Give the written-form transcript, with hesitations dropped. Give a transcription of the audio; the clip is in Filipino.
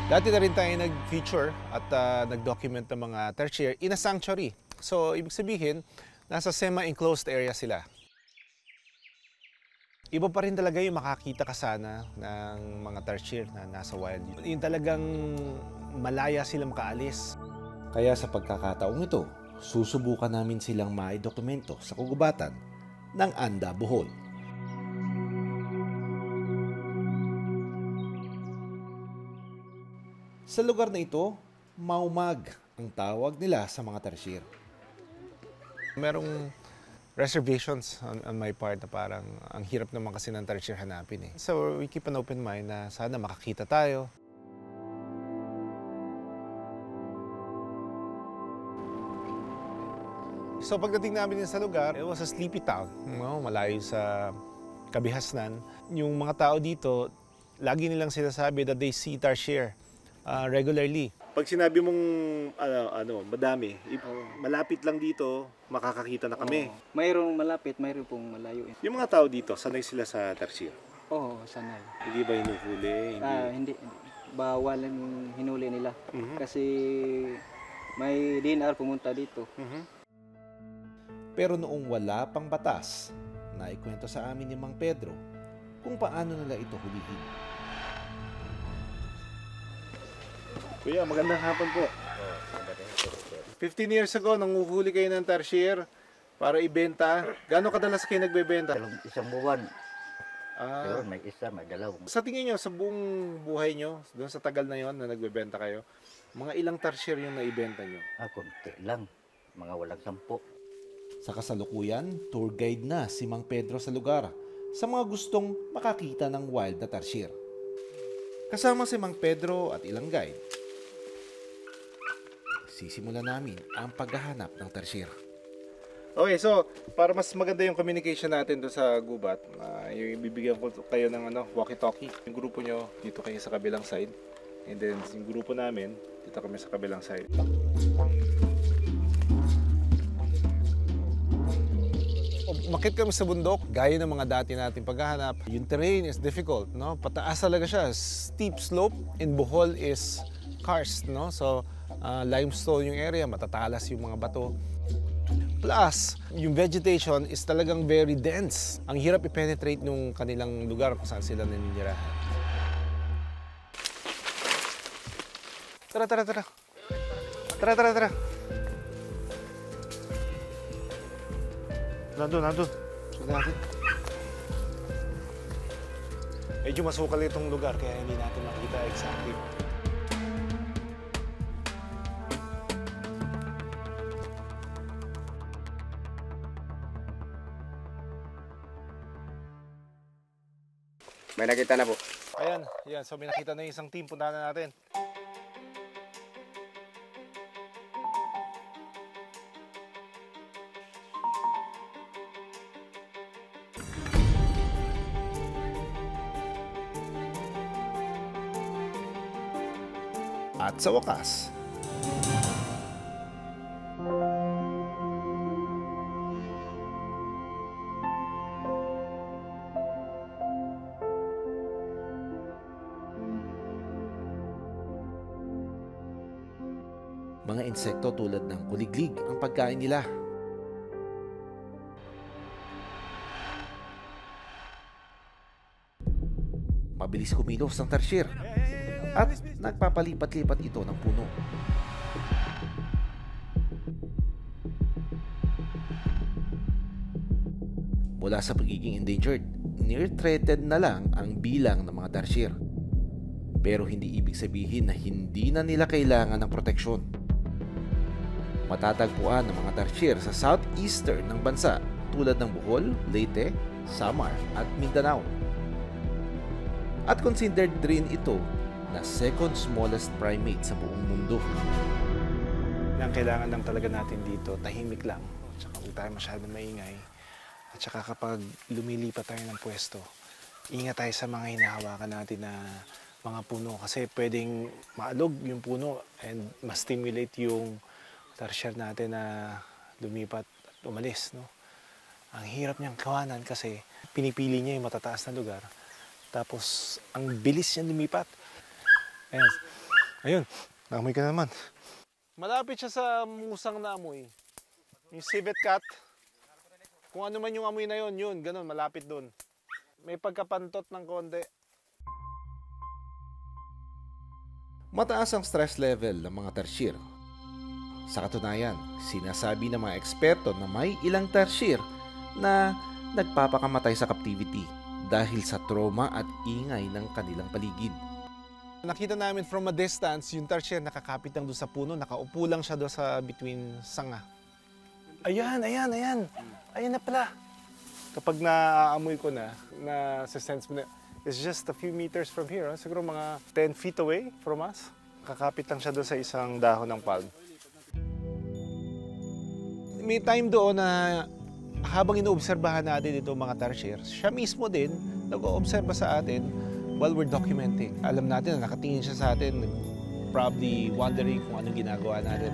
Dati na rin tayo nag-feature at nag-document ng mga tertiary in a sanctuary. So, ibig sabihin, nasa semi-enclosed area sila. Iba pa rin talaga yung makakita ka sana ng mga tertiary na nasa wild. Yung talagang malaya silang makaalis. Kaya sa pagkakataong ito, susubukan namin silang maidokumento sa kagubatan ng Anda, Bohol. Sa lugar na ito, Maumag ang tawag nila sa mga tertiary. Merong reservations on my part na parang ang hirap naman kasi ng tertiary hanapin eh. So we keep an open mind na sana makakita tayo. So pagdating namin din sa lugar, it was a sleepy town. Malayo sa kabihasnan. Yung mga tao dito, lagi nilang sinasabi that they see tertiary regularly. Pag sinabi mong madami, malapit lang dito, makakakita na kami. Mayroong malapit, mayroong pong malayo. Yung mga tao dito, sanay sila sa tertiary? Oo, sanay. Hindi ba hinuhuli? Hindi. Bawal ang hinuli nila. Kasi may DNR pumunta dito. Pero noong wala pang batas, naikwento sa amin ni Mang Pedro kung paano nila ito hulihin. Kuya, magandang hapon po. 15 years ago, nanguhuli kayo ng tertiary para ibenta. Gano'ng kadalas kayo nagbebenta? Isang buwan. Pero may isa, may dalaw. Sa tingin nyo, sa buong buhay nyo, doon sa tagal na yon na nagbebenta kayo, mga ilang tertiary yung naibenta nyo? Konti lang. Mga walang 10. Sa kasalukuyan, tour guide na si Mang Pedro sa lugar sa mga gustong makakita ng wild na tertiary. Kasama si Mang Pedro at ilang guide, sisimulan namin ang paghahanap ng tertiary. Okay, so para mas maganda yung communication natin doon sa gubat, yung ibibigyan ko kayo ng walkie-talkie. Yung grupo nyo, dito kayo sa kabilang side. And then yung grupo namin, dito kami sa kabilang side. Umakyat kami sa bundok, gaya ng mga dati nating paghahanap. Yung terrain is difficult, no? Pataas talaga siya, steep slope, and Bohol is karst, no? So limestone yung area, matatalas yung mga bato. Plus, yung vegetation is talagang very dense. Ang hirap i-penetrate nung kanilang lugar kung saan sila naninirahan. Tara. Nandun. Sundan natin. Medyo masukal itong lugar kaya hindi natin makita exactly. May nakita na po. Ayan. So may nakita na yung isang team. Puntahan na natin. At sa wakas, mga insekto tulad ng kuliglig ang pagkain nila. Mabilis kumilos ang tertiary at nagpapalipat-lipat ito ng puno. Mula sa pagiging endangered, near-threatened na lang ang bilang ng mga tertiary. Pero hindi ibig sabihin na hindi na nila kailangan ng proteksyon. Matatagpuan ng mga tertiary sa southeastern ng bansa tulad ng Bohol, Leyte, Samar at Mindanao. At considered rin ito na second smallest primate sa buong mundo. Ang kailangan lang talaga natin dito, tahimik lang. At saka huwag tayo masyadong maingay. At saka kapag lumilipat tayo ng pwesto, ingat tayo sa mga hinahawakan natin na mga puno. Kasi pwedeng maalog yung puno and ma-stimulate yung tertiary natin na lumipat at umalis. No? Ang hirap niyang kawanan kasi pinipili niya yung matataas na lugar. Tapos ang bilis niya lumipat. Ayan. Ayun, naamoy ka naman. Malapit siya sa musang na amoy. Yung civet cat. Kung ano man yung amoy na yun, ganun, malapit dun. May pagkapantot ng konti. Mataas ang stress level ng mga tarsier. Sa katunayan, sinasabi ng mga eksperto na may ilang tarsier na nagpapakamatay sa captivity dahil sa trauma at ingay ng kanilang paligid. Nakita namin from a distance, yung tarsier nakakapit lang doon sa puno, nakaupo lang siya doon sa between sanga. Ayan. Ayan na pala. Kapag naaamoy ko na sense mo na, it's just a few meters from here. Siguro mga 10 feet away from us. Kakapit lang siya doon sa isang dahon ng palm. May time doon na habang inoobserbahan natin ito mga tarsier, siya mismo din nag-oobserba sa atin while we're documenting. Alam natin na nakatingin siya sa atin, probably wondering kung anong ginagawa natin.